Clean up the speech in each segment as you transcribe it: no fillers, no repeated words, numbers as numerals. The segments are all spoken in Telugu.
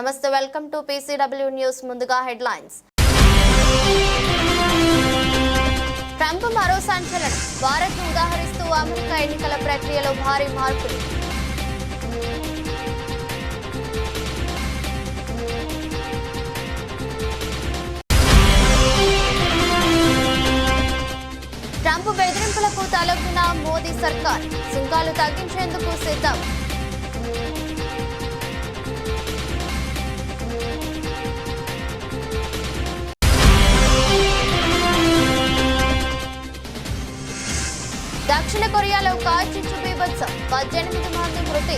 నమస్తే, వెల్కమ్ టు PCW న్యూస్. ముందుగా హెడ్లైన్స్. ట్రంప్ మరో సంచలనం. భారత్ను ఉదాహరిస్తూ అమెరికా ఎన్నికల ప్రక్రియలో భారీ మార్పులు. ట్రంప్ బెదిరింపులకు తలొగ్గిన మోదీ సర్కార్. సుంకాలు తగ్గించేందుకు సిద్ధం. దక్షిణ కొరియాలో కార్చిచ్చు బీభత్సం. 18 మంది మృతి.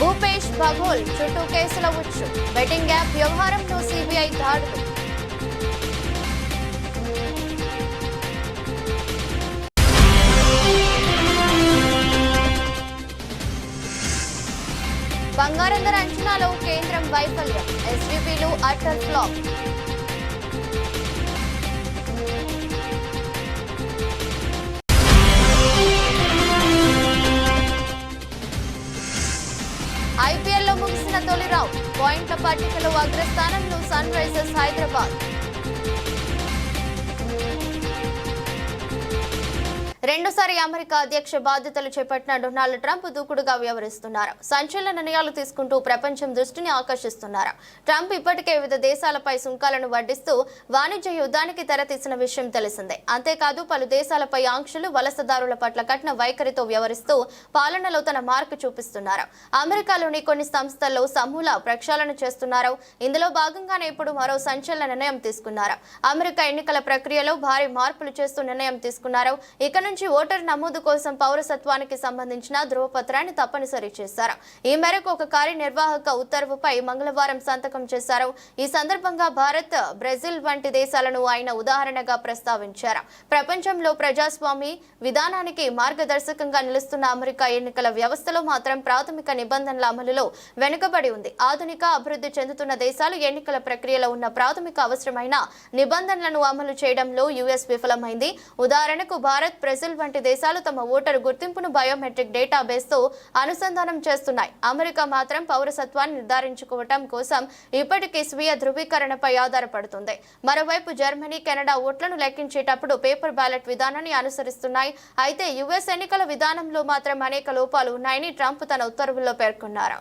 భూపేష్ బఘోల్ చుట్టూ కేసుల ఉచ్చు. బెట్టింగ్ యాప్ వ్యవహారంలో CBI దాడులు. బంగారం ధర అంచనాలో కేంద్రం వైఫల్యం. SVPలు అటర్ ఫ్లాప్. IPLలో ముగిసిన తొలి రౌండ్. పాయింట్ల పట్టికలో అగ్రస్థానంలో సన్ రైజర్స్ హైదరాబాద్. రెండోసారి అమెరికా అధ్యక్ష బాధ్యతలు చేపట్టిన డొనాల్డ్ ట్రంప్ దూకుడుగా వ్యవహరిస్తున్నారు. సంచలన నిర్ణయాలు తీసుకుంటూ ప్రపంచం దృష్టిని ఆకర్షిస్తున్నారు. ట్రంప్ ఇప్పటికే వివిధ దేశాలపై సుంకాలను వడ్డిస్తూ వాణిజ్య యుద్ధానికి తెరతీసిన విషయం తెలిసిందే. అంతేకాదు పలు దేశాలపై ఆంక్షలు, వలసదారుల పట్ల కఠిన వైఖరితో వ్యవహరిస్తూ పాలనలో తన మార్కు చూపిస్తున్నారు. అమెరికాలోని కొన్ని సంస్థల్లో సమూల ప్రక్షాళన చేస్తున్నారు. ఇందులో భాగంగానే ఇప్పుడు మరో సంచలన నిర్ణయం తీసుకున్నారు. అమెరికా ఎన్నికల ప్రక్రియలో భారీ మార్పులు చేస్తూ నిర్ణయం తీసుకున్నారు. ఇక నుంచి ఓటర్ నమోదు కోసం పౌరసత్వానికి సంబంధించిన ధృవపత్రాన్ని తప్పనిసరి చేశారు. ఈ మేరకు ఒక కార్యనిర్వాహక ఉత్తర్వుపై మంగళవారం సంతకం చేశారు. ఈ సందర్భంగా భారత్, బ్రెజిల్ వంటి దేశాలను ఆయన ఉదాహరణగా ప్రస్తావించారు. ప్రపంచంలో ప్రజాస్వామి విధానానికి మార్గదర్శకంగా నిలుస్తున్న అమెరికా ఎన్నికల వ్యవస్థలో మాత్రం ప్రాథమిక నిబంధనల అమలులో వెనుకబడి ఉంది. ఆధునిక అభివృద్ధి చెందుతున్న దేశాలు ఎన్నికల ప్రక్రియలో ఉన్న ప్రాథమిక అవసరమైన నిబంధనలను అమలు చేయడంలో US విఫలమైంది. ఉదాహరణకు భారత్, బ్రెజిల్ వంటి దేశాలు తమ ఓటరు గుర్తింపును బయోమెట్రిక్ డేటాబేస్తో అనుసంధానం చేస్తున్నాయి. అమెరికా మాత్రం పౌరసత్వాన్ని నిర్ధారించుకోవటం కోసం ఇప్పటికీ స్వీయ ధృవీకరణపై ఆధారపడుతుంది. మరోవైపు జర్మనీ, కెనడా ఓట్లను లెక్కించేటప్పుడు పేపర్ బ్యాలెట్ విధానాన్ని అనుసరిస్తున్నాయి. అయితే US ఎన్నికల విధానంలో మాత్రం అనేక లోపాలు ఉన్నాయని ట్రంప్ తన ఉత్తర్వుల్లో పేర్కొన్నారు.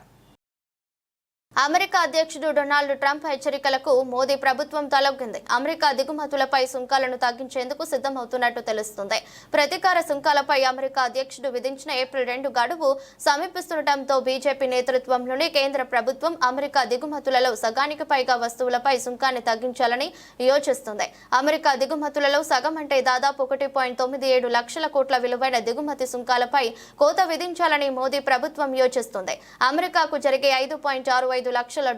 అమెరికా అధ్యక్షుడు డొనాల్డ్ ట్రంప్ హెచ్చరికలకు మోదీ ప్రభుత్వం తలొగ్గింది. అమెరికా దిగుమతులపై సుంకాలను తగ్గించేందుకు సిద్ధమవుతున్నట్టు తెలుస్తుంది. ప్రతీకార సుంకాలపై అమెరికా అధ్యక్షుడు విధించిన ఏప్రిల్ 2 గడువు సమీపిస్తుండటంతో బీజేపీ నేతృత్వంలోని కేంద్ర ప్రభుత్వం అమెరికా దిగుమతులలో సగానికి పైగా వస్తువులపై సుంకాన్ని తగ్గించాలని యోచిస్తుంది. అమెరికా దిగుమతులలో సగం అంటే దాదాపు 1.97 లక్షల కోట్ల విలువైన దిగుమతి సుంకాలపై కోత విధించాలని మోదీ ప్రభుత్వం యోచిస్తుంది. అమెరికాకు జరిగే $5.65 లక్షల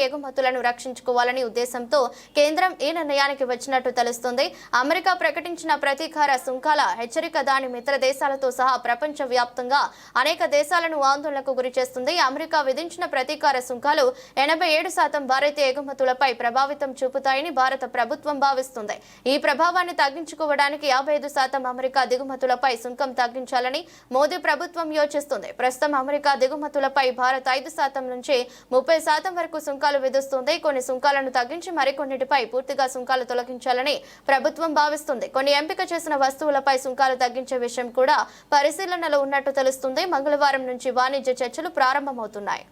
ఎగుమతులను రక్షించుకోవాలని ఉద్దేశంతో కేంద్రం ఈ నిర్ణయానికి వచ్చినట్టు తెలుస్తుంది. అమెరికా ప్రకటించిన ప్రతీకార సుంకాల హెచ్చరిక దాని మిత్ర దేశాలతో సహా ప్రపంచ వ్యాప్తంగా అనేక దేశాలను ఆందోళనకు గురి చేస్తుంది. అమెరికా విధించిన ప్రతీకార సుంకాలు 87% భారతీయ ఎగుమతులపై ప్రభావితం చూపుతాయని భారత ప్రభుత్వం భావిస్తుంది. ఈ ప్రభావాన్ని తగ్గించుకోవడానికి 55% అమెరికా దిగుమతులపై సుంకం తగ్గించాలని మోదీ ప్రభుత్వం యోచిస్తుంది. ప్రస్తుతం అమెరికా దిగుమతులపై భారత్ 5% నుంచి 30% వరకు సుంకాలు విధిస్తుంది. కొన్ని సుంకాలను తగ్గించి మరికొన్నిటిపై పూర్తిగా సుంకాలు తొలగించాలని ప్రభుత్వం భావిస్తుంది. కొన్ని ఎంపిక చేసిన వస్తువులపై సుంకాలు తగ్గించే విషయం కూడా పరిశీలనలో ఉన్నట్టు తెలుస్తుంది. మంగళవారం నుంచి వాణిజ్య చర్చలు ప్రారంభమవుతున్నాయి.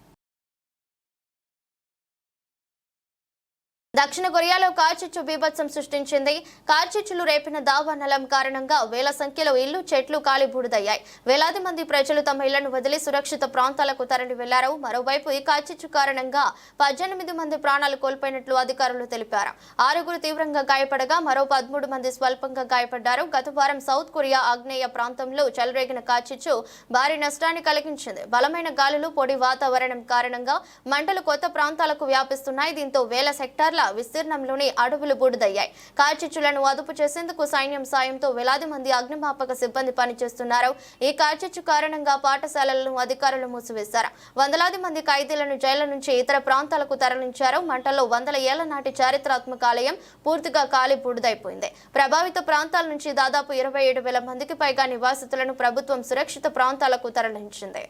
దక్షిణ కొరియాలో కార్చిచ్చు బీభత్సం సృష్టించింది. కార్చిచ్చులు రేపిన దావానలం కారణంగా వేల సంఖ్యలో ఇళ్లు, చెట్లు కాలి బూడిదయ్యాయి. వేలాది మంది ప్రజలు తమ ఇళ్లను వదిలి సురక్షిత ప్రాంతాలకు తరలి వెళ్లారు. మరోవైపు ఈ కార్చిచ్చు కారణంగా 18 మంది ప్రాణాలు కోల్పోయినట్లు అధికారులు తెలిపారు. 6 తీవ్రంగా గాయపడగా మరో 13 మంది స్వల్పంగా గాయపడ్డారు. గత వారం సౌత్ కొరియా ఆగ్నేయ ప్రాంతంలో చెలరేగిన కార్చిచ్చు భారీ నష్టాన్ని కలిగించింది. బలమైన గాలులు, పొడి వాతావరణం కారణంగా మంటలు కొత్త ప్రాంతాలకు వ్యాపిస్తున్నాయి. దీంతో వేల హెక్టార్ల విస్తీర్ణంలోని అడవులు బూడిదయ్యాయి. కార్చిచ్చులను అదుపు చేసేందుకు సైన్యం సాయంతో వేలాది మంది అగ్నిమాపక సిబ్బంది పనిచేస్తున్నారు. ఈ కార్చిచ్చు కారణంగా పాఠశాలలను అధికారులు మూసివేశారు. వందలాది మంది ఖైదీలను జైళ్ల నుంచి ఇతర ప్రాంతాలకు తరలించారు. మంటల్లో వందల ఏళ్ల నాటి చారిత్రాత్మక ఆలయం పూర్తిగా కాలి బూడిదైపోయింది. ప్రభావిత ప్రాంతాల నుంచి దాదాపు 27,000 మందికి పైగా నివాసితులను ప్రభుత్వం సురక్షిత ప్రాంతాలకు తరలించింది.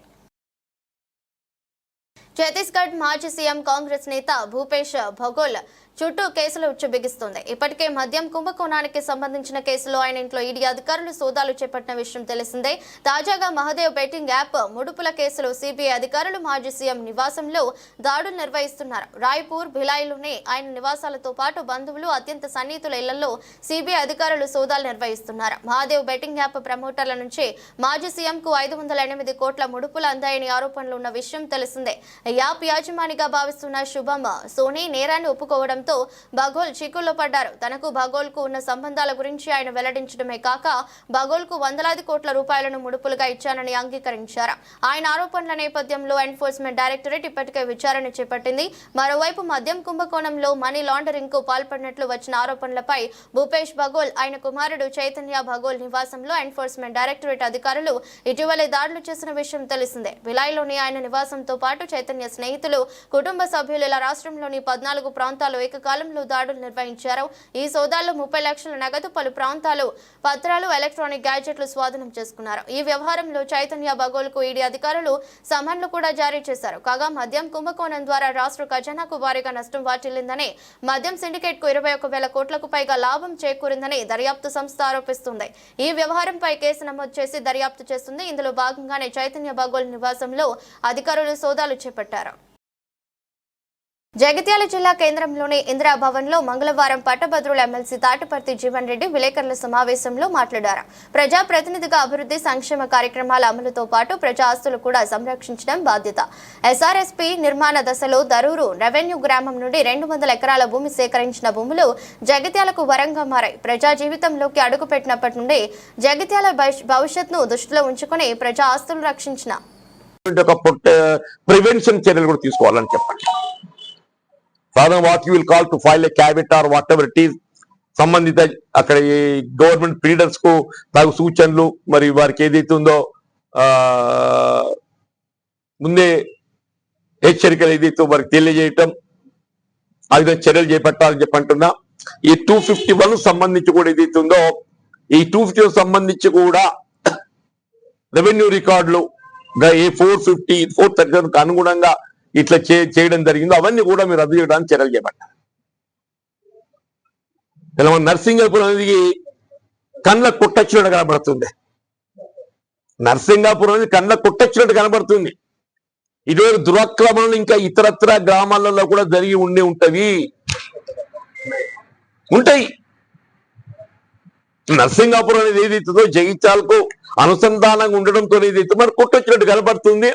ఛత్తీస్గఢ్ మాజీ సీఎం కాంగ్రెస్ నేత భూపేష్ బఘెల్ చుట్టూ కేసులు బిగిస్తుంది. ఇప్పటికే మద్యం కుంభకోణానికి సంబంధించిన కేసులో ఆయన ఇంట్లో ఈడీ అధికారులు సోదాలు చేపట్టిన విషయం తెలిసిందే. తాజాగా మహదేవ్ బెట్టింగ్ యాప్ ముడుపుల కేసులో సిబిఐ అధికారులు మాజీ సీఎం నివాసంలో దాడులు నిర్వహిస్తున్నారు. రాయ్పూర్, భిలాయ్లోని ఆయన నివాసాలతో పాటు బంధువులు, అత్యంత సన్నిహితుల ఇళ్లలో సిబిఐ అధికారులు సోదాలు నిర్వహిస్తున్నారు. మహదేవ్ బెట్టింగ్ యాప్ ప్రమోటర్ల నుంచి మాజీ సీఎంకు 508 కోట్ల ముడుపులు అందాయని ఆరోపణలు ఉన్న విషయం తెలిసిందే. యాప్ యాజమానిగా భావిస్తున్న శుభం సోనీ నేరాన్ని ఒప్పుకోవడం బఘెల్ చిక్కుల్లో పడ్డారు. తనకు బఘెల్ కు ఉన్న సంబంధాల గురించి ఆయన వెల్లడించడమే కాక బఘెల్ కు వందలాది కోట్ల రూపాయలను ముడుపులుగా ఇచ్చానని అంగీకరించారు. ఆయన ఆరోపణల నేపథ్యంలో ఎన్ఫోర్స్మెంట్ డైరెక్టరేట్ ఇప్పటికే విచారణ చేపట్టింది. మరోవైపు మద్యం కుంభకోణంలో మనీ లాండరింగ్ కు పాల్పడినట్లు వచ్చిన ఆరోపణలపై భూపేష్ బఘెల్, ఆయన కుమారుడు చైతన్య బఘెల్ నివాసంలో ఎన్ఫోర్స్మెంట్ డైరెక్టరేట్ అధికారులు ఇటీవలే దాడులు చేసిన విషయం తెలిసిందే. విలాయ్లోని ఆయన నివాసంతో పాటు చైతన్య స్నేహితులు, కుటుంబ సభ్యులు ఇలా రాష్ట్రంలోని 14 ప్రాంతాల్లో కాలంలో దాడులు నిర్వహించారు. ఈ సోదాల్లో 30 లక్షల నగదు, పలు ప్రాంతాలు పత్రాలు, ఎలక్ట్రానిక్ గ్యాడ్జెట్లు స్వాధీనం చేసుకున్నారు. ఈ వ్యవహారంలో చైతన్య బఘెల్ కు ఈడీ అధికారులు సమన్లు కూడా జారీ చేశారు. కాగా మద్యం కుంభకోణం ద్వారా రాష్ట్ర ఖజానాకు భారీగా నష్టం వాటిల్లిందని, మద్యం సిండికేట్ కు 21,000 కోట్లకు పైగా లాభం చేకూరిందని దర్యాప్తు సంస్థ ఆరోపిస్తుంది. ఈ వ్యవహారంపై కేసు నమోదు చేసి దర్యాప్తు చేస్తుంది. ఇందులో భాగంగానే చైతన్య బఘెల్ నివాసంలో అధికారులు సోదాలు చేపట్టారు. జగిత్యాల జిల్లా కేంద్రంలోని ఇందిరాభవన్ లో మంగళవారం పట్టభద్రుల ఎమ్మెల్సీ తాటిపర్తి జీవన్ రెడ్డి విలేకరుల సమావేశంలో మాట్లాడారు. ప్రజా ప్రతినిధిగా అభివృద్ధి సంక్షేమ కార్యక్రమాల అమలుతో పాటు ప్రజా ఆస్తులు కూడా సంరక్షించడం బాధ్యత. ఎస్ఆర్ఎస్పీ నిర్మాణ దశలో దరూరు రెవెన్యూ గ్రామం నుండి 200 ఎకరాల భూమి సేకరించిన భూములు జగిత్యాలకు వరంగా మారాయి. ప్రజా జీవితంలోకి అడుగుపెట్టినప్పటి నుండి జగిత్యాల భవిష్యత్తును దృష్టిలో ఉంచుకుని ప్రజా ఆస్తులు రక్షించిన ప్రివెన్షన్ చర్యలు కూడా తీసుకోవాలని చెప్పండి. సాధారణ what you will call to file a caveat or whatever it is, సంబంధిత అక్కడ గవర్నమెంట్ లీడర్స్ కు తగు సూచనలు, మరి వారికి ఏదైతే ఉందో ముందే హెచ్చరికలు ఏదైతే వారికి తెలియజేయటం, ఆ విధంగా చర్యలు చేపట్టాలని చెప్పంటున్నా. ఈ 251 సంబంధించి కూడా ఏదైతే ఉందో, ఈ 250 సంబంధించి కూడా రెవెన్యూ రికార్డులు ఏ 450, 437 అనుగుణంగా ఇట్లా చేయడం జరిగిందో అవన్నీ కూడా మీరు రద్దు చేయడానికి చర్యలు చేపట్టారు. ఇలా మన నర్సింగాపూర్ అనేది కళ్ళ కుట్టచ్చినట్టు కనబడుతుంది. నర్సింగాపూర్ అనేది కళ్ళ కుట్టచ్చినట్టు కనబడుతుంది. ఇటువంటి దురాక్రమణలు ఇంకా ఇతరత్ర గ్రామాలలో కూడా జరిగి ఉంటాయి. నర్సింగాపూర్ అనేది ఏదైతుందో జగిత్యాలకు అనుసంధానంగా ఉండడంతో ఏదైతే మరి కుట్టొచ్చినట్టు కనబడుతుంది.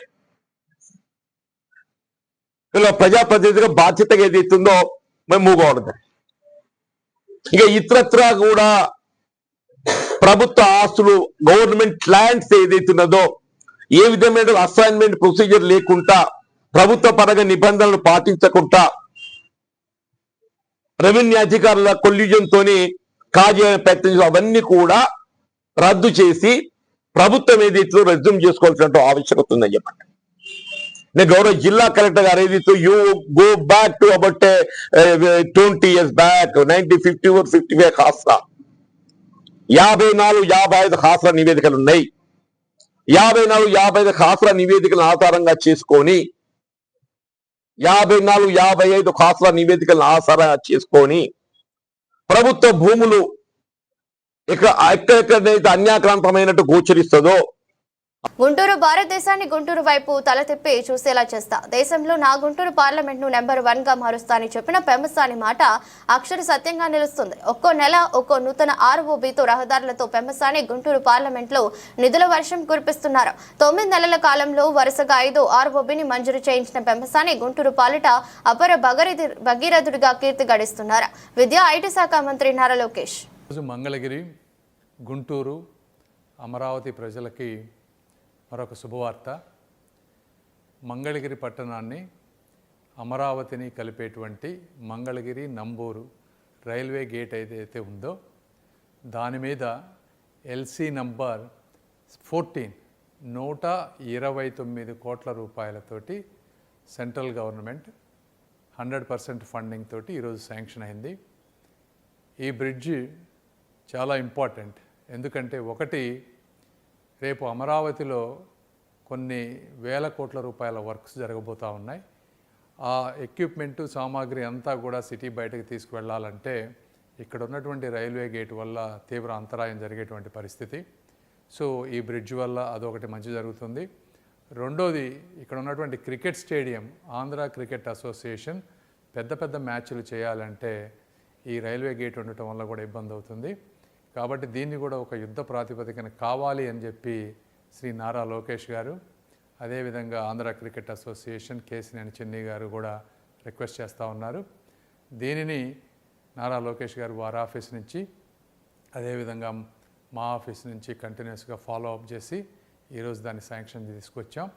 ఇలా ప్రజాప్రతినిధిగా బాధ్యతగా ఏదైతుందో మేము మూగవడదు. ఇక ఇతరత్ర కూడా ప్రభుత్వ ఆస్తులు, గవర్నమెంట్ ల్యాండ్స్ ఏదైతున్నదో ఏ విధమైన అసైన్మెంట్ ప్రొసీజర్ లేకుండా, ప్రభుత్వ పరంగా నిబంధనలు పాటించకుండా రెవెన్యూ అధికారుల కొల్యూజన్ తోని కాజేయ ప్రయత్నం అవన్నీ కూడా రద్దు చేసి ప్రభుత్వం ఏదైతే రెజ్యూమ్ చేసుకోవాల్సిన ఆవశ్యకత ఉందని చెప్పండి. నేను గౌరవ జిల్లా కలెక్టర్ గారు ఏదైతే you go back to about 20 years back 1954, 55 Khasa 54, 55 Khasa నివేదికలు ఉన్నాయి. 54, 55 ఖాసా నివేదికలను ఆధారంగా చేసుకొని 54, 55 ఖాసా నివేదికలను ఆధారంగా చేసుకొని ప్రభుత్వ భూములు ఎక్కడెక్కడైతే అన్యాక్రాంతమైనట్టు గోచరిస్తుందో గుంటూరు భారతదేశాన్ని గుంటూరు వైపు తల తిప్పి చూసేలా చేస్తా, దేశంలో నా గుంటూరు పార్లమెంట్ ను నెంబర్ 1 గా మారుస్తా అని చెప్పిన పెమ్మసాని మాట అక్షర సత్యంగా నిలుస్తుంది. ఒక్కో నెల ఒక్కో నూతన ఆర్ఓబితో రహదారులతో పెమ్మసాని గుంటూరు పార్లమెంట్ లో నిధుల వర్షం కురిపిస్తున్నారు. 9 నెలల కాలంలో వరుసగా 5 ఆర్ఓబిని మంజూరు చేయించిన పెమ్మసాని గుంటూరు పాలిట అపర భగీరథుడిగా కీర్తి గడిస్తున్నారు. విద్యా ఐటీ శాఖ మంత్రి నారా లోకేష్ మంగళగిరి, గుంటూరు, అమరావతి ప్రజలకి మరొక శుభవార్త. మంగళగిరి పట్టణాన్ని అమరావతిని కలిపేటువంటి మంగళగిరి నంబూరు రైల్వే గేట్ ఏదైతే ఉందో దాని మీద ఎల్సీ నంబర్ 14 129 కోట్ల రూపాయలతోటి సెంట్రల్ గవర్నమెంట్ 100% ఫండింగ్ తోటి ఈరోజు శాంక్షన్ అయింది. ఈ బ్రిడ్జి చాలా ఇంపార్టెంట్. ఎందుకంటే ఒకటి, రేపు అమరావతిలో కొన్ని వేల కోట్ల రూపాయల వర్క్స్ జరగబోతూ ఉన్నాయి. ఆ ఎక్విప్మెంటు సామాగ్రి అంతా కూడా సిటీ బయటకు తీసుకువెళ్ళాలంటే ఇక్కడ ఉన్నటువంటి రైల్వే గేట్ వల్ల తీవ్ర అంతరాయం జరిగేటువంటి పరిస్థితి. సో ఈ బ్రిడ్జ్ వల్ల అదొకటి మంచి జరుగుతుంది. రెండోది, ఇక్కడ ఉన్నటువంటి cricket stadium, Andhra cricket association పెద్ద మ్యాచ్లు చేయాలంటే ఈ రైల్వే గేట్ ఉండటం వల్ల కూడా ఇబ్బంది అవుతుంది. కాబట్టి దీన్ని కూడా ఒక యుద్ధ ప్రాతిపదికన కావాలి అని చెప్పి శ్రీ నారా లోకేష్ గారు, అదేవిధంగా ఆంధ్ర క్రికెట్ అసోసియేషన్ కేసినేని చెన్నీ గారు కూడా రిక్వెస్ట్ చేస్తూ ఉన్నారు. దీనిని నారా లోకేష్ గారు వారి ఆఫీస్ నుంచి, అదేవిధంగా మా ఆఫీస్ నుంచి కంటిన్యూస్గా ఫాలో అప్ చేసి ఈరోజు దాన్ని శాంక్షన్ తీసుకొచ్చాం.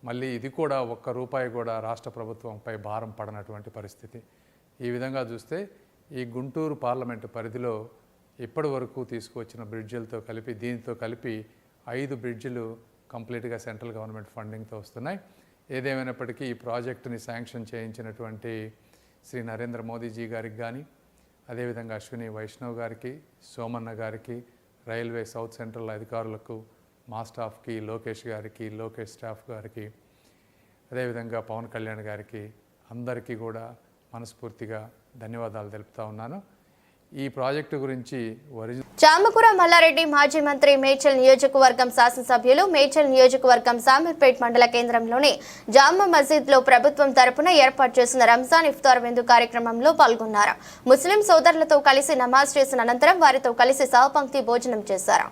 మళ్ళీ ఇది కూడా ఒక్క రూపాయి కూడా రాష్ట్ర ప్రభుత్వంపై భారం పడనటువంటి పరిస్థితి. ఈ విధంగా చూస్తే ఈ గుంటూరు పార్లమెంటు పరిధిలో ఇప్పటి వరకు తీసుకువచ్చిన బ్రిడ్జిలతో కలిపి, దీంతో కలిపి 5 బ్రిడ్జిలు కంప్లీట్గా సెంట్రల్ గవర్నమెంట్ ఫండింగ్తో వస్తున్నాయి. ఏదేమైనప్పటికీ ఈ ప్రాజెక్టుని శాంక్షన్ చేయించినటువంటి శ్రీ నరేంద్ర మోదీజీ గారికి కానీ, అదేవిధంగా అశ్విని వైష్ణవ్ గారికి, సోమన్న గారికి, రైల్వే సౌత్ సెంట్రల్ అధికారులకు, మా స్టాఫ్కి, లోకేష్ గారికి, లోకేష్ స్టాఫ్ గారికి, అదేవిధంగా పవన్ కళ్యాణ్ గారికి, అందరికీ కూడా మనస్ఫూర్తిగా ధన్యవాదాలు తెలుపుతా ఉన్నాను. ఈ ప్రాజెక్టు గురించి చామకూర మల్లారెడ్డి మాజీ మంత్రి మేడ్చల్ నియోజకవర్గం శాసనసభ్యులు మేడ్చల్ నియోజకవర్గం సామీర్పేట్ మండల కేంద్రంలోని జామా మసీద్లో ప్రభుత్వం తరపున ఏర్పాటు చేసిన రంజాన్ ఇఫ్తార్ విందు కార్యక్రమంలో పాల్గొన్నారు. ముస్లిం సోదరులతో కలిసి నమాజ్ చేసిన అనంతరం వారితో కలిసి సహపంక్తి భోజనం చేశారు.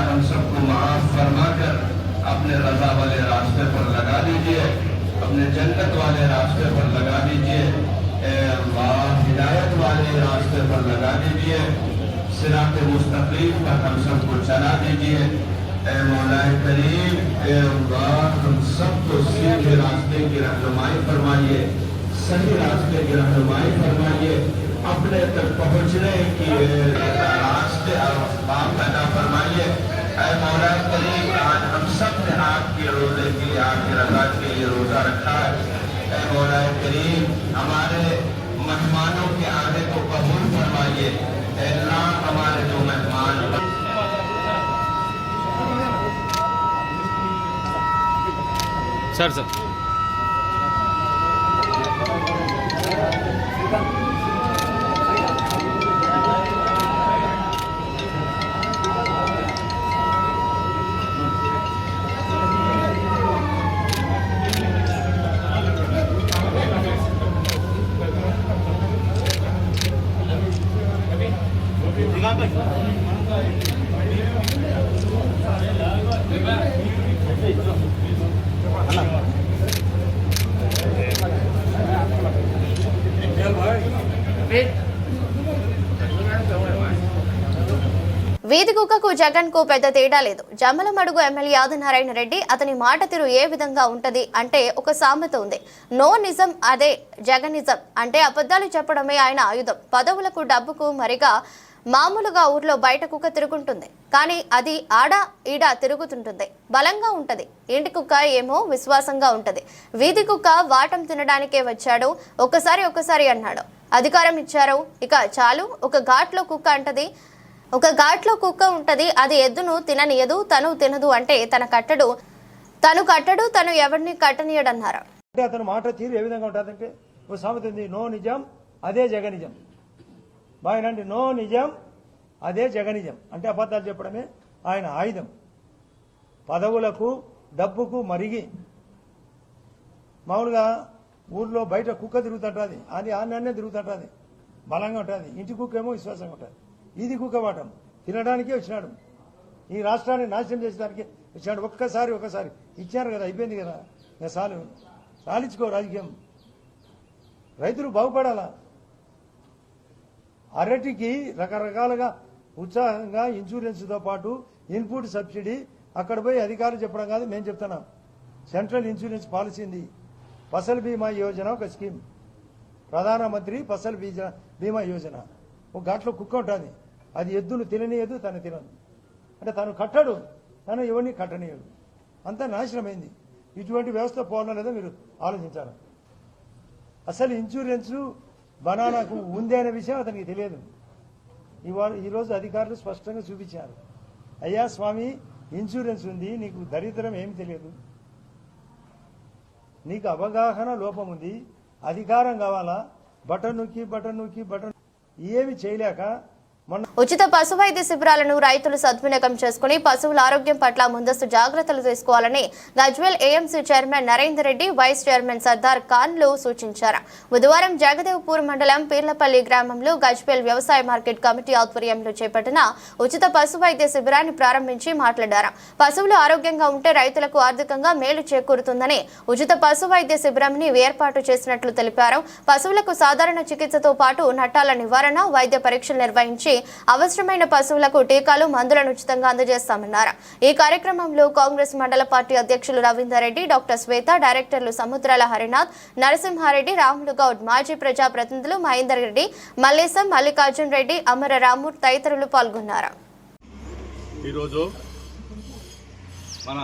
हम सबको माफ फरमा कर अपने रजा वाले रास्ते पर लगा दीजिए, अपने जन्नत वाले रास्ते पर लगा दीजिए, हिदायत वाले रास्ते पर लगा दीजिए, सिरात मुस्तकीम पर हम सबको चला दीजिए। मौलाए करीम, हम सबको सीधे रास्ते की रहनुमाई फरमाइए, सही रास्ते की रहनुमाई फरमाइए, अपने तक पहुँचने की रास्ते और पैदा फरमाइए। मौलाए करीम, आज हम सब ने आपके रोजे के लिए, आपकी रज़ा के लिए रोजा रखा है। मौलाए करीम, हमारे मेहमानों के आने को कबूल फरमाइए। अल्लाह, हमारे जो मेहमान सर వీధి కుక్కకు జగన్ కు పెద్ద తేడా లేదు. జమ్మలమడుగు ఎమ్మెల్యే ఆదినారాయణ రెడ్డి, అతని మాట తీరు ఏ విధంగా ఉంటది అంటే, ఒక సామెత ఉంది, నో నిజం అదే జగనిజం అంటే అబద్ధాలు చెప్పడమే ఆయన ఆయుధం. పదవులకు డబ్బుకు మరిగా మామూలుగా ఊర్లో బయట కుక్క తిరుగుంటుంది, కానీ అది ఆడ ఈడ తిరుగుతుంటుంది, బలంగా ఉంటది. ఇంటి కుక్క ఏమో విశ్వాసంగా ఉంటది. వీధి కుక్క వాటం తినడానికే వచ్చాడు, ఒక్కసారి అన్నాడు. అధికారం ఇచ్చారు, ఇక చాలు. ఒక ఘాట్లో కుక్క ఉంటది, అది ఎద్దును తిననియదు, తను తినదు. అంటే తను కట్టడు, తను ఎవరిని కట్టనీయడన్నారు. అంటే అతను మాట తీరు ఏ విధంగా ఉంటుందంటే, ఒక సామెత ఉంది, నో నిజం అదే జగనిజం. బాగానండి, నో నిజం అదే జగనిజం అంటే అబద్ధాలు చెప్పడమే ఆయన ఆయుధం. పదవులకు డబ్బుకు మరిగి మామూలుగా ఊర్లో బయట కుక్క తిరుగుతుంటుంది, అది ఆన్నే తిరుగుతుంటుంది, బలంగా ఉంటుంది. ఇంటి కుక్క ఏమో విశ్వాసంగా ఉంటుంది. ఇది కుక్క వాటం తినడానికే వచ్చినాడు. ఈ రాష్ట్రాన్ని నాశనం చేసేదానికి వచ్చినాడు. ఒకసారి ఇచ్చారు కదా, అయిపోయింది కదా, ఇంకా సాలించుకో రాజకీయం. రైతులు బాగుపడాలా. అరటికి రకరకాలుగా ఉత్సాహంగా ఇన్సూరెన్స్తో పాటు ఇన్పుట్ సబ్సిడీ అక్కడ పోయి అధికారులు చెప్పడం కాదు, మేము చెప్తున్నాం. సెంట్రల్ ఇన్సూరెన్స్ పాలసీ ఉంది. ఫసల్ బీమా యోజన ఒక స్కీమ్, ప్రధానమంత్రి ఫసల్ బీమా యోజన. ఒక ఘాట్లో కుక్క ఉంటుంది, అది ఎద్దును తిననీయదు, తను తినదు. అంటే తను కట్టడు, తను ఎవరిని కట్టనీయడు. అంతా నాశనమైంది. ఇటువంటి వ్యవస్థ పోవాలో లేదో మీరు ఆలోచించాలి. అసలు ఇన్సూరెన్సు బనానాకు ఉంది అనే విషయం అతనికి తెలియదు. ఈరోజు అధికారులు స్పష్టంగా చూపించారు. అయ్యా స్వామి, ఇన్సూరెన్స్ ఉంది, నీకు దరిద్రం ఏమి తెలియదు, నీకు అవగాహన లోపం ఉంది, అధికారం కావాలా, బటన్ నొక్కి ఏమి చేయలేక ఉచిత పశు వైద్య శిబిరాలను రైతులు సద్వినియోగం చేసుకుని పశువుల ఆరోగ్యం పట్ల ముందస్తు జాగ్రత్తలు తీసుకోవాలని Gajwel AMC chairman Narender Reddy, vice chairman Sardar ఖాన్లు సూచించారు. బుధవారం జగదేవ్పూర్ మండలం పీర్లపల్లి గ్రామంలో గజ్వేల్ వ్యవసాయ మార్కెట్ కమిటీ ఆధ్వర్యంలో చేపట్టిన ఉచిత పశు వైద్య శిబిరాన్ని ప్రారంభించి మాట్లాడారు. పశువులు ఆరోగ్యంగా ఉంటే రైతులకు ఆర్థికంగా మేలు చేకూరుతుందని ఉచిత పశు వైద్య శిబిరాన్ని ఏర్పాటు చేసినట్లు తెలిపారు. పశువులకు సాధారణ చికిత్సతో పాటు నట్టాల నివారణ, వైద్య పరీక్షలు నిర్వహించి అవసరమైన పశువులకు టీకాలు, మందులను ఉచితంగా అందజేస్తామన్నారు. ఈ కార్యక్రమంలో కాంగ్రెస్ మండల పార్టీ అధ్యక్షులు రవీందర్ రెడ్డి, డాక్టర్ శ్వేత, డైరెక్టర్లు సముద్రాల హరినాథ్, నరసింహారెడ్డి, రాములు గౌడ్, మాజీ ప్రజా ప్రతినిధులు మహేందర్ రెడ్డి, మల్లేశం, మల్లికార్జున్ రెడ్డి, అమర రాము తదితరులు పాల్గొన్నారు. ఈరోజు మన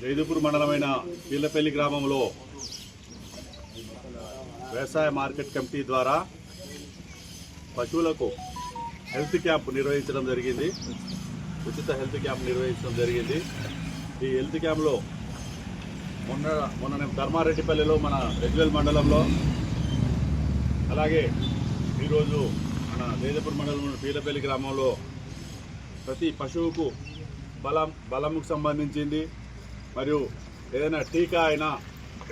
జైదుపూర్ మండలమైన పీర్లపల్లి గ్రామంలో వ్యవసాయ మార్కెట్ కమిటీ ద్వారా పశువులకు హెల్త్ క్యాంప్ నిర్వహించడం జరిగింది. ఉచిత హెల్త్ క్యాంప్ నిర్వహించడం జరిగింది. ఈ హెల్త్ క్యాంప్లో మొన్న ధర్మారెడ్డిపల్లిలో మన గజ్వేల్ మండలంలో, అలాగే ఈరోజు మన జైదుపూర్ మండలం పీర్లపల్లి గ్రామంలో ప్రతి పశువుకు బలంకు సంబంధించింది మరియు ఏదైనా టీకా అయినా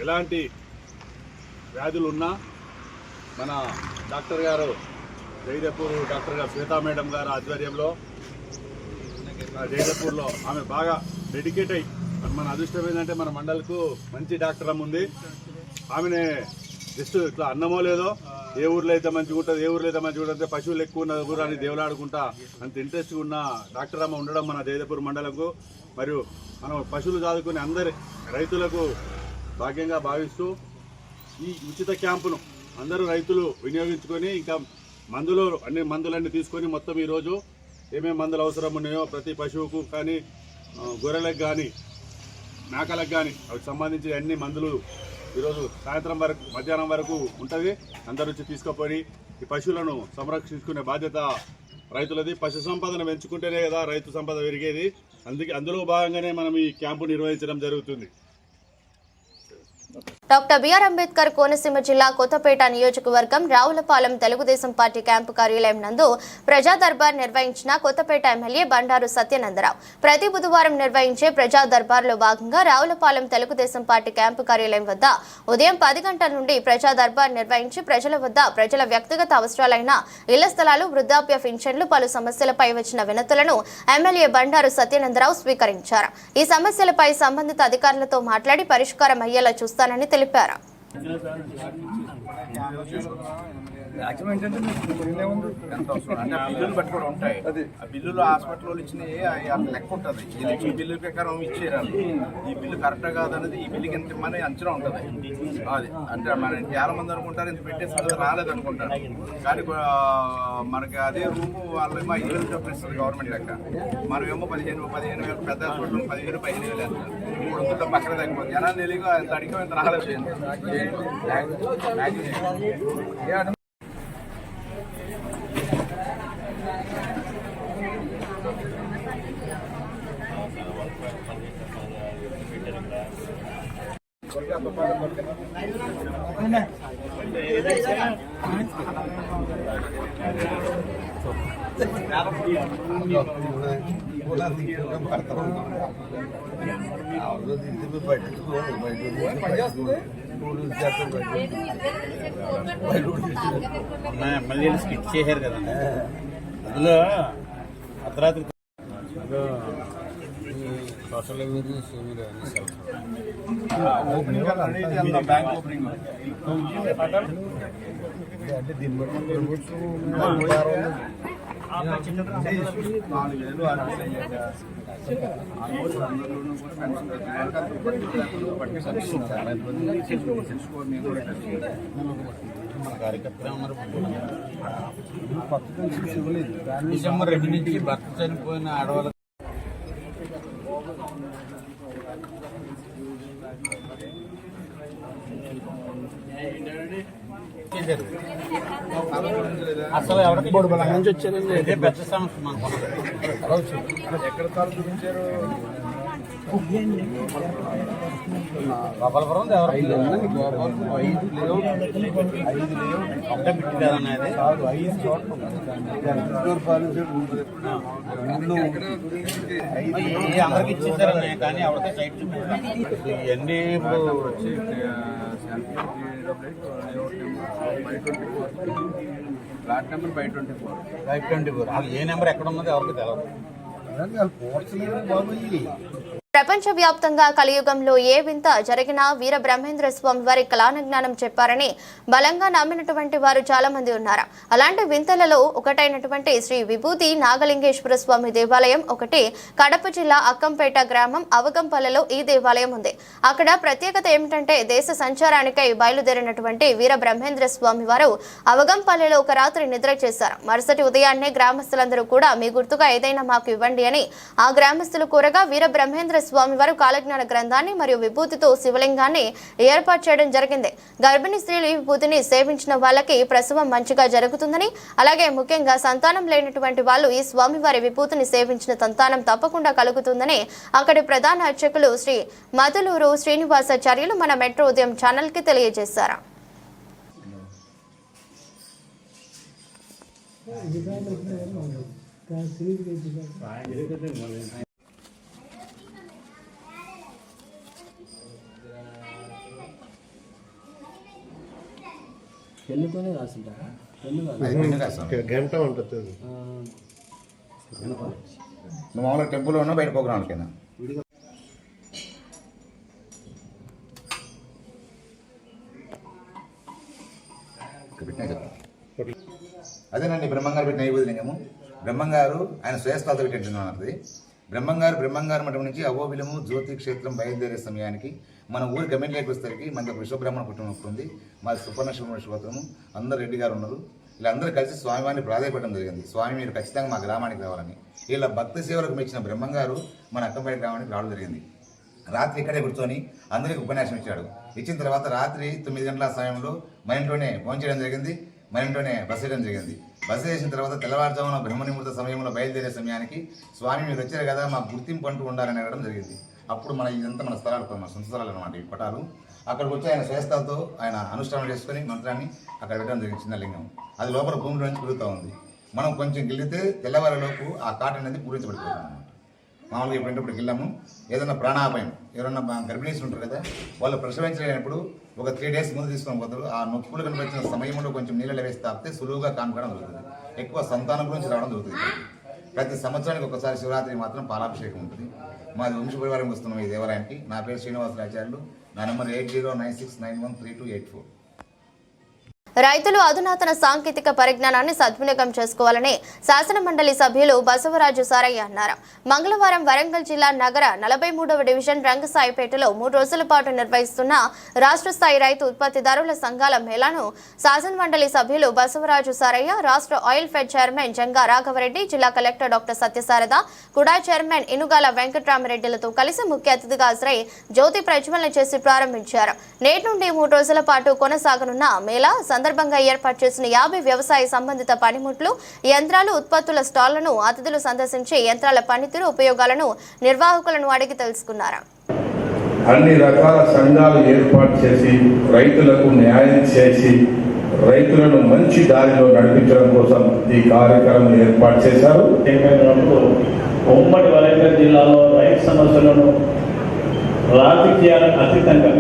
ఎలాంటి వ్యాధులు ఉన్నా మన డాక్టర్ గారు జైదపూర్ డాక్టర్ గారు శ్వేతా మేడం గారు ఆధ్వర్యంలో జైదపూర్లో ఆమె బాగా డెడికేట్ అయ్యి, మన అదృష్టం ఏంటంటే మన మండలకు మంచి డాక్టర్ అమ్మ ఉంది. ఆమెనే జస్ట్ ఇట్లా అన్నమో లేదో ఏ ఊర్లో అయితే మంచిగా ఉంటుంది, ఏ ఊర్లో అయితే మంచిగా ఉంటుంది, పశువులు ఎక్కువ ఉన్న ఊరాన్ని దేవులాడుకుంటా అంత ఇంట్రెస్ట్గా ఉన్న డాక్టర్ అమ్మ ఉండడం మన జైదపూర్ మండలంకు మరియు మనం పశువులు చదువుకునే అందరి రైతులకు భాగ్యంగా భావిస్తూ ఈ ఉచిత క్యాంపును అందరూ రైతులు వినియోగించుకొని ఇంకా అన్ని మందులన్నీ తీసుకొని మొత్తం ఈరోజు ఏమేమి మందులు అవసరం ఉన్నాయో ప్రతి పశువుకు కానీ, గొర్రెలకు కానీ, మేకలకు కానీ అవి సంబంధించి అన్ని మందులు ఈరోజు సాయంత్రం వరకు, మధ్యాహ్నం వరకు ఉంటుంది. అందరూ వచ్చి తీసుకుపోయి ఈ పశువులను సంరక్షించుకునే బాధ్యత రైతులది. పశు సంపదను పెంచుకుంటేనే కదా రైతు సంపద పెరిగేది. అందులో భాగంగానే మనం ఈ క్యాంపు నిర్వహించడం జరుగుతుంది. డాక్టర్ బిఆర్ అంబేద్కర్ కోనసీమ జిల్లా కొత్తపేట నియోజకవర్గం రావులపాలెం తెలుగుదేశం పార్టీ క్యాంపు కార్యాలయం నందు ప్రజా దర్బార్ నిర్వహించిన కొత్తపేట ఎమ్మెల్యే బండారు సత్యనందరావు. ప్రతి బుధవారం నిర్వహించే ప్రజా దర్బార్లో భాగంగా రావులపాలెం తెలుగుదేశం పార్టీ క్యాంపు కార్యాలయం వద్ద ఉదయం 10 గంటల నుండి ప్రజా దర్బార్ నిర్వహించి ప్రజల వ్యక్తిగత అవసరాలైన ఇళ్ల స్థలాలు, వృద్ధాప్య పింఛన్లు, పలు సమస్యలపై వచ్చిన వినతులను ఎమ్మెల్యే బండారు సత్యనందరావు స్వీకరించారు. ఈ సమస్యలపై సంబంధిత అధికారులతో మాట్లాడి పరిష్కారం అయ్యేలా చూస్తానని తెలిపారు. యాక్చువల్ ఏంటంటే బిల్లులు పట్టుకోవడం ఉంటాయి. ఆ బిల్లులు హాస్పిటల్ ఇచ్చినవి లెక్క ఉంటుంది. ఈ బిల్లు ప్రకారం ఇచ్చేయాలి. ఈ బిల్లు కరెక్ట్ కాదనేది ఈ బిల్లుకి ఎంత ఇమ్మని అంచనా ఉంటుంది. అది అంటే మన చాలా మంది అనుకుంటారు ఇంత పెట్టేసి రాలేదు అనుకుంటారు. కానీ మనకి అదే రూము వాళ్ళేమో 5,000 చూపిస్తుంది గవర్నమెంట్ లెక్క. మనమేమో 15,000 పెద్ద హాస్పిటల్ 15,000 వేస్తారు. 300 పక్కన తగ్గిపోతుంది. జనాలు తెలియగా ఎంత అడిగా ఎంత రాలేదు. మళ్ళీ స్కిట్ చేశారు కదా అందులో అర్ధరాత్రి సోషల్ మీడియా బ్యాంక్ ఓపెనింగ్ అంటే దీన్ని బట్టి ప్రభుత్వం 4,000 కార్యకర్తలు ఉన్నారు. డిసెంబర్ 2 నుంచి భర్త చనిపోయిన ఆడవాళ్ళ అసలు ఎవరికి నుంచి వచ్చారండి. ఇదే పెద్ద సమస్య మనకు. ఎక్కడ సార్ చూపించారు? గోపాలపురం అందరికి ఇచ్చేసారన్నాయి కానీ ఎవరికీ సైట్ చూపించారు. ఇవన్నీ ఇప్పుడు ఫ్లాట్ నెంబర్ 524 అది ఏ నెంబర్ ఎక్కడ ఉన్నది ఎవరికి తెలియదు. ప్రపంచవ్యాప్తంగా కలియుగంలో ఏ వింత జరిగినా వీర బ్రహ్మేంద్ర స్వామి వారి కళాజ్ఞానం చెప్పారని బలంగా నమ్మినటువంటి వారు చాలా మంది ఉన్నారు. అలాంటి వింతలలో ఒకటైనటువంటి శ్రీ విభూతి నాగలింగేశ్వర స్వామి దేవాలయం ఒకటి. కడప జిల్లా అక్కంపేట గ్రామం అవగంపల్లిలో ఈ దేవాలయం ఉంది. అక్కడ ప్రత్యేకత ఏమిటంటే దేశ సంచారానికై బయలుదేరినటువంటి వీర బ్రహ్మేంద్ర స్వామి వారు అవగంపల్లిలో ఒక రాత్రి నిద్ర చేశారు. మరుసటి ఉదయాన్నే గ్రామస్తులందరూ కూడా మీ గుర్తుగా ఏదైనా మాకు ఇవ్వండి అని ఆ గ్రామస్తులు కోరగా వీర బ్రహ్మేంద్ర స్వామి వారు కాలజ్ఞాన గ్రంథాన్ని మరియు విభూతితో శివలింగాన్ని ఏర్పాటు చేయడం జరిగింది. గర్భిణీ స్త్రీలు ఈ విభూతిని సేవించిన వాళ్ళకి ప్రసవం మంచిగా జరుగుతుందని, అలాగే ముఖ్యంగా సంతానం లేనటువంటి వాళ్ళు ఈ స్వామివారి విభూతిని సేవించిన సంతానం తప్పకుండా కలుగుతుందని అక్కడి ప్రధాన అర్చకులు శ్రీ మధులూరు శ్రీనివాసాచార్యులు మన మెట్రో ఉదయం ఛానల్ కి తెలియజేశారు. పెళ్ళితోనే రాసింటారా? గంట ఉంటుంది. మామూలుగా టెంపుల్లో ఉన్నా బయట ప్రోగ్రాంకి అదేనండి బ్రహ్మంగారు పెట్టిన నైవేద్యము. బ్రహ్మంగారు ఆయన శ్రేష్ఠాలతో పెట్టినది. బ్రహ్మంగారు మఠం నుంచి అహోబిలము జ్యోతి క్షేత్రం బయలుదేరే సమయానికి మన ఊరి గమ్యంలోకి వచ్చేసరికి మనకు విశ్వబ్రహ్మణ కుటుంబం ఉంది. మాది సుపర్ణశివ స్తోత్రము. అందరు రెడ్డి గారు ఉన్నారు. వీళ్ళందరూ కలిసి స్వామివారిని ప్రాధాయపడడం జరిగింది. స్వామి మీరు ఖచ్చితంగా మా గ్రామానికి రావాలని. వీళ్ళ భక్తి సేవలకు మెచ్చిన బ్రహ్మంగారు మన అక్కంపేట గ్రామానికి రావడం జరిగింది. రాత్రి ఇక్కడే కూర్చొని అందరికీ ఉపన్యాసం ఇచ్చాడు. ఇచ్చిన తర్వాత రాత్రి 9 గంటల సమయంలో మన ఇంట్లోనే ఫోన్ చేయడం జరిగింది. మన ఇంట్లోనే బస చేయడం జరిగింది. బస చేసిన తర్వాత తెల్లవారుజామున బ్రహ్మనిముహూర్త సమయంలో బయలుదేరే సమయానికి స్వామి మీరు వచ్చారు కదా మాకు గుర్తింపు అంటూ ఉండాలని అడగడం జరిగింది. అప్పుడు మన ఇదంతా మన స్థలాలు, మన సొంత స్థలాలు అనమాట ఈ పటాలు. అక్కడికి వచ్చి ఆయన శ్రేష్ఠాలతో ఆయన అనుష్ఠానం చేసుకుని మంత్రాన్ని అక్కడ పెట్టడం జరిగింది. చిన్న లింగం అది లోపల భూమిలో నుంచి పెరుగుతూ ఉంది. మనం కొంచెం గిల్లితే తెల్లవారిలోపు ఆ కాటన్ అనేది పూరించబడిపోతుంది అనమాట. మామూలుగా ఎప్పుడైనప్పుడు గిల్లము ఏదైనా ప్రాణాపాయం ఎవరన్నా గర్భిణీస్ ఉంటారు కదా వాళ్ళు ప్రసవించలేనప్పుడు ఒక 3 days ముందు తీసుకొని పోతారు. ఆ నొప్పులు కనిపించిన సమయంలో కొంచెం నీళ్ళలో వేసి తాపితే సులువుగా కానుకోవడం జరుగుతుంది. ఎక్కువ సంతానం గురించి రావడం జరుగుతుంది. ప్రతి సంవత్సరానికి ఒకసారి శివరాత్రి మాత్రం పాలాభిషేకం ఉంటుంది. మాది వంశ పరివారం వస్తున్నాం ఈ దేవాలయానికి. నా పేరు శ్రీనివాసరాచార్యులు. నా నెంబర్ 8096913284. రైతులు అధునాతన సాంకేతిక పరిజ్ఞానాన్ని సద్వినియోగం చేసుకోవాలని శాసన మండలి సభ్యులు బసవరాజు సారయ్య అన్నారు. మంగళవారం వరంగల్ జిల్లా నగర 43వ డివిజన్ రంగసాయిపేటలో 3 రోజుల పాటు నిర్వహిస్తున్న రాష్ట్ర స్థాయి రైతు ఉత్పత్తిదారుల సంఘాల మేళాను శాసన మండలి సభ్యులు బసవరాజు సారయ్య, రాష్ట్ర oil fed chairman Janga Raghava Reddy, జిల్లా కలెక్టర్ డాక్టర్ సత్యశారద, కుడా చైర్మన్ ఇనుగాల వెంకట్రామరెడ్డిలతో కలిసి ముఖ్య అతిథిగా హాజరై జ్యోతి ప్రజ్వలన చేసి ప్రారంభించారు. నేటి నుండి 3 రోజుల పాటు కొనసాగనున్న మేళా సందర్భంగా ఏర్పాటు చేసిన 50 వ్యవసాయ సంబంధిత పనిముట్లు, యంత్రాలు, ఉత్పత్తుల స్టాళ్లను అతిథులు సందర్శించి యంత్రాల పనితీరు, ఉపయోగాలను నిర్వాహకులను అడిగి తెలుసుకున్నారు. అన్ని రకాల సంఘాలు ఏర్పాటు చేసి రైతులకు న్యాయం చేసి రైతులను మంచి దారిలో నడిపించడం కోసం ఈ కార్యక్రమం ఏర్పాటు చేశారు. ఉమ్మడి వరంగల్ జిల్లాలో రైతు సమస్యలను రాజకీయాలకు అతీతంగా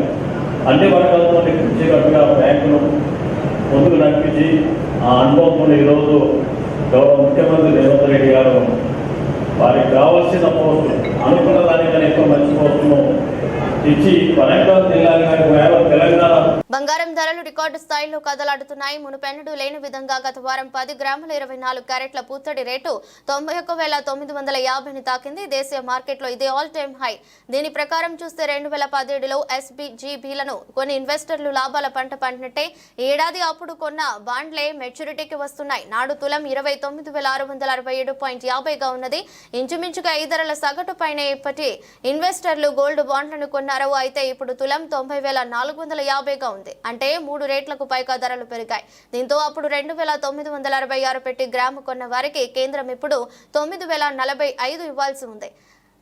అన్ని వర్గాలతో కూర్చేటట్టుగా బ్యాంకును ముందుకు నడిపించి ఆ అనుభవం ఈరోజు గౌరవ ముఖ్యమంత్రి రేవంత్ రెడ్డి గారు వారికి కావాల్సిన పోస్టులు అనుకున్న దానికన్నా ఎక్కువ మంచి పోస్టులు ఇచ్చి వరంగల్ జిల్లాగా తెలంగాణ బంగారం ధరలు రికార్డు స్థాయిలో కదలాడుతున్నాయి. మునుపెన్నడూ లేని విధంగా గత వారం 10 గ్రాముల 24 క్యారెట్ల పూతడి రేటు 91,950ని తాకింది. దేశీయ మార్కెట్లో ఇదే ఆల్ టైమ్ హై. దీని ప్రకారం చూస్తే 2017లో SBGBలను కొన్ని ఇన్వెస్టర్లు లాభాల పంట పండినట్టే ఏడాది అప్పుడు కొన్న బాండ్లే మెచ్యూరిటీకి వస్తున్నాయి. నాడు తులం 29,667.50గా ఉన్నది. ఇంచుమించుగా ఈ ధరల సగటు పైన ఇప్పటి ఇన్వెస్టర్లు గోల్డ్ బాండ్లను కొన్నారు. అయితే ఇప్పుడు తులం 90,450గా ఉంది. అంటే 3 రేట్లకు పైగా ధరలు పెరిగాయి. దీంతో అప్పుడు 2,966 పెట్టి గ్రాము కొన్న వారికి కేంద్రం ఇప్పుడు 9,045 ఇవ్వాల్సి ఉంది.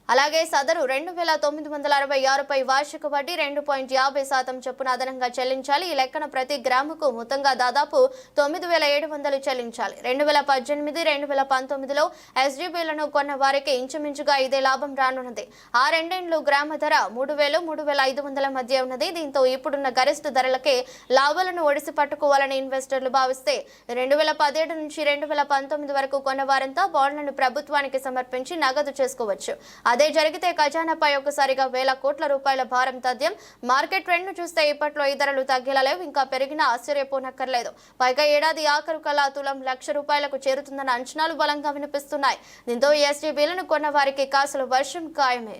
అలాగే సదరు 2,966పై వార్షిక వడ్డీ 2.50% చొప్పున అదనంగా చెల్లించాలి. ఈ లెక్కన ప్రతి గ్రాముకు మొత్తంగా దాదాపు 9,700 చెల్లించాలి. 2018, 2019లో SGBలను కొన్న వారికి ఇంచుమించుగా ఇదే లాభం రానున్నది. ఆ రెండేండ్లు గ్రామ ధర 3,000, 3,500 మధ్య ఉన్నది. దీంతో ఇప్పుడున్న గరిష్ట ధరలకే లాభాలను ఒడిసి పట్టుకోవాలని ఇన్వెస్టర్లు భావిస్తే 2017 నుంచి 2019 వరకు కొన్న వారంతా బాండ్లను ప్రభుత్వానికి సమర్పించి నగదు చేసుకోవచ్చు. అదే జరిగితే ఖజానాపై ఒక్కసారిగా వేల కోట్ల రూపాయల భారం తథ్యం. మార్కెట్ ట్రెండ్ ను చూస్తే ఇప్పట్లో ఈ ధరలు తగ్గేలా లేవు. ఇంకా పెరిగినా ఆశ్చర్యపోనక్కర్లేదు. పైగా ఏడాది ఆఖరు కల్లా తులం ₹1,00,000 చేరుతుందన్న అంచనాలు బలంగా వినిపిస్తున్నాయి. దీంతో SGBలను కొన్న వారికి కాసుల వర్షం ఖాయమే.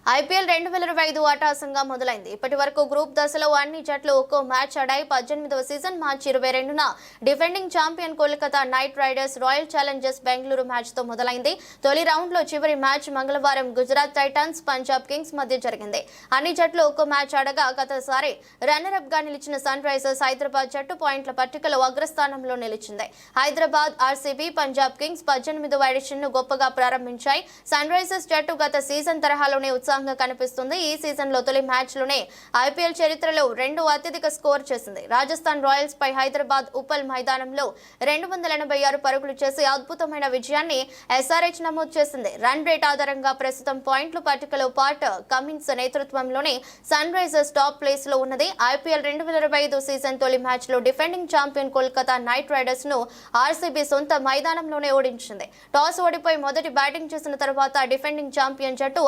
IPL 2025 అటాసంగా మొదలైంది. ఇప్పటి వరకు గ్రూప్ దశలో అన్ని జట్లు ఒక్కో మ్యాచ్ ఆడాయి. 18వ సీజన్ మార్చి 22న defending champion Kolkata Knight Riders Royal Challengers Bengaluru match తో మొదలైంది. తొలి రౌండ్ లో చివరి మ్యాచ్ మంగళవారం గుజరాత్ టైటాన్స్ పంజాబ్ కింగ్స్ మధ్య జరిగింది. అన్ని జట్లు ఒక్కో మ్యాచ్ ఆడగా గతసారి రన్నర్ అప్ గా నిలిచిన సన్ రైజర్స్ హైదరాబాద్ జట్టు పాయింట్ల పట్టికలో అగ్రస్థానంలో నిలిచింది. హైదరాబాద్ RCB పంజాబ్ కింగ్స్ 18వ ఎడిషన్ ను గొప్పగా ప్రారంభించాయి. సన్ రైజర్స్ జట్టు గత సీజన్ తరహాలోనే కనిపిస్తుంది. ఈ సీజన్ లో తొలి మ్యాచ్ లోనే IPL చరిత్రలో 2 అత్యధిక స్కోర్ చేసింది. రాజస్థాన్ రాయల్స్ పై హైదరాబాద్ ఉప్పల్ మైదానంలో 286 పరుగులు చేసి అద్భుతమైన విజయాన్ని SRH నమోదు చేసింది. రన్ రేట్ ఆధారంగా ప్రస్తుతం పాయింట్ల పట్టికలో పాట్ కమిన్స్ నేతృత్వంలోనే సన్ రైజర్స్ టాప్ ప్లేస్ లో ఉన్నది. IPL 2025 సీజన్ తొలి మ్యాచ్ లో defending champion Kolkata Knight Riders ను RCB సొంత మైదానంలోనే ఓడించింది. టాస్ ఓడిపోయి మొదటి బ్యాటింగ్ చేసిన తర్వాత డిఫెండింగ్ ఛాంపియన్ జట్టు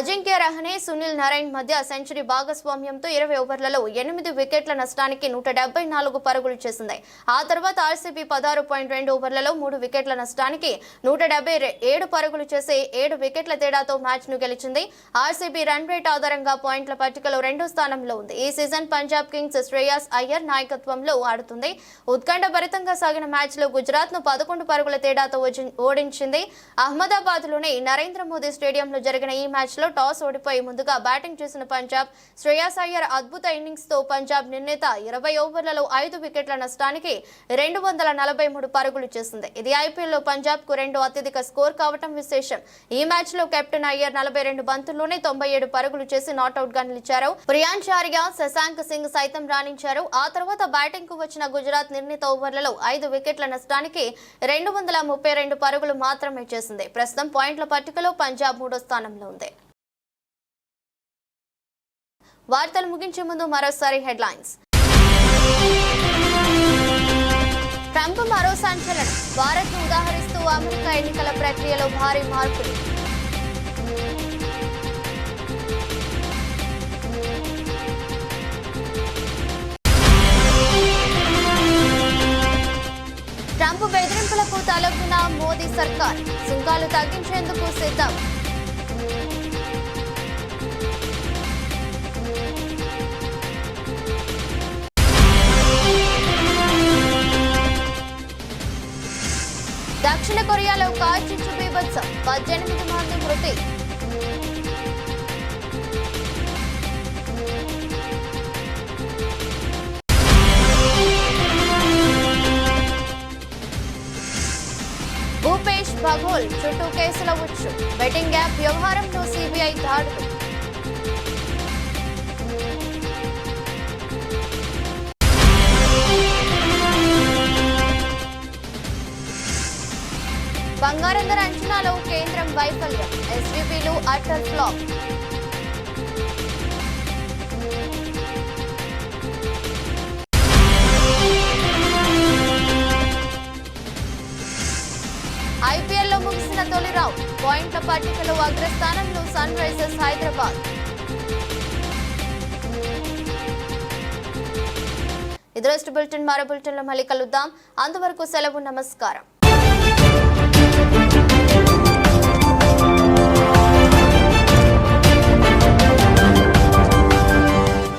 అజింక్య రహానే, సునీల్ నారాయణ్ మధ్య సెంచరీ భాగస్వామ్యంతో 20 ఓవర్లలో 8 వికెట్ల నష్టానికి 174 పరుగులు చేసింది. ఆ తర్వాత RCB 16.2 ఓవర్లలో 3 వికెట్ల నష్టానికి 177 పరుగులు చేసి 7 వికెట్ల తేడాతో మ్యాచ్ ను గెలిచింది. RCB రన్ రేట్ ఆధారంగా పాయింట్ల పట్టికలో 2వ స్థానంలో ఉంది. ఈ సీజన్ పంజాబ్ కింగ్స్ శ్రేయాస్ అయ్యర్ నాయకత్వంలో ఆడుతుంది. ఉత్కంఠభరితంగా సాగిన మ్యాచ్ లో గుజరాత్ ను 11 పరుగుల తేడాతో ఓడించింది. అహ్మదాబాద్ లోని నరేంద్ర మోదీ స్టేడియంలో జరిగిన ఈ మ్యాచ్ లో టాస్ ఓడిపోయి ముందుగా బ్యాటింగ్ చేసిన పంజాబ్ శ్రేయాస్ అయ్యర్ అద్భుత ఇన్నింగ్స్ తో పంజాబ్ నిర్ణీత 20 ఓవర్లలో 5 వికెట్ల నష్టానికి 243 పరుగులు చేసింది. ఇది IPL లో పంజాబ్ కు 2వ అత్యధిక స్కోర్ కావటం విశేషం. ఈ మ్యాచ్ లో కెప్టెన్ అయ్యర్ 42 బంతుల్లోనే 97 పరుగులు చేసి నాట్అవుట్ గా నిలిచారు. ప్రియాంచార్య, శశాంక్ సింగ్ సైతం రాణించారు. ఆ తర్వాత బ్యాటింగ్ కు వచ్చిన గుజరాత్ నిర్ణీత ఓవర్లలో 5 వికెట్ల నష్టానికి 232 పరుగులు మాత్రమే చేసింది. ప్రస్తుతం పాయింట్ల పట్టికలో పంజాబ్ 3వ స్థానంలో ఉంది. వార్తలు ముగించే ముందు మరోసారి హెడ్లైన్స్. ట్రంప్ మరో సంచలనం. భారత్ ను ఉదాహరిస్తూ అమెరికా ఎన్నికల ప్రక్రియలో భారీ మార్పులు. ట్రంప్ బెదిరింపులకు తలొగ్గిన మోదీ సర్కార్. సుంకాలు తగ్గించేందుకు సిద్ధం. దక్షిణ కొరియాలో కార్చిచ్చు బీభత్సం. 18 మంది మృతి. భూపేష్ బఘోల్ చుట్టూ కేసుల ఉచ్చు. బెట్టింగ్ యాప్ వ్యవహారంలో CBI దాడులు. బంగారం ధర అంచనాలో కేంద్రం వైఫల్యం. SVPలు అటర్ ఫ్లాప్. IPL పట్టికలో అగ్రస్థానంలో సన్ రైజర్స్ హైదరాబాద్. ఇది రోజు బులెటిన్. మరో బులెటిన్లో మళ్ళీ కలుద్దాం. అంతవరకు సెలవు. నమస్కారం.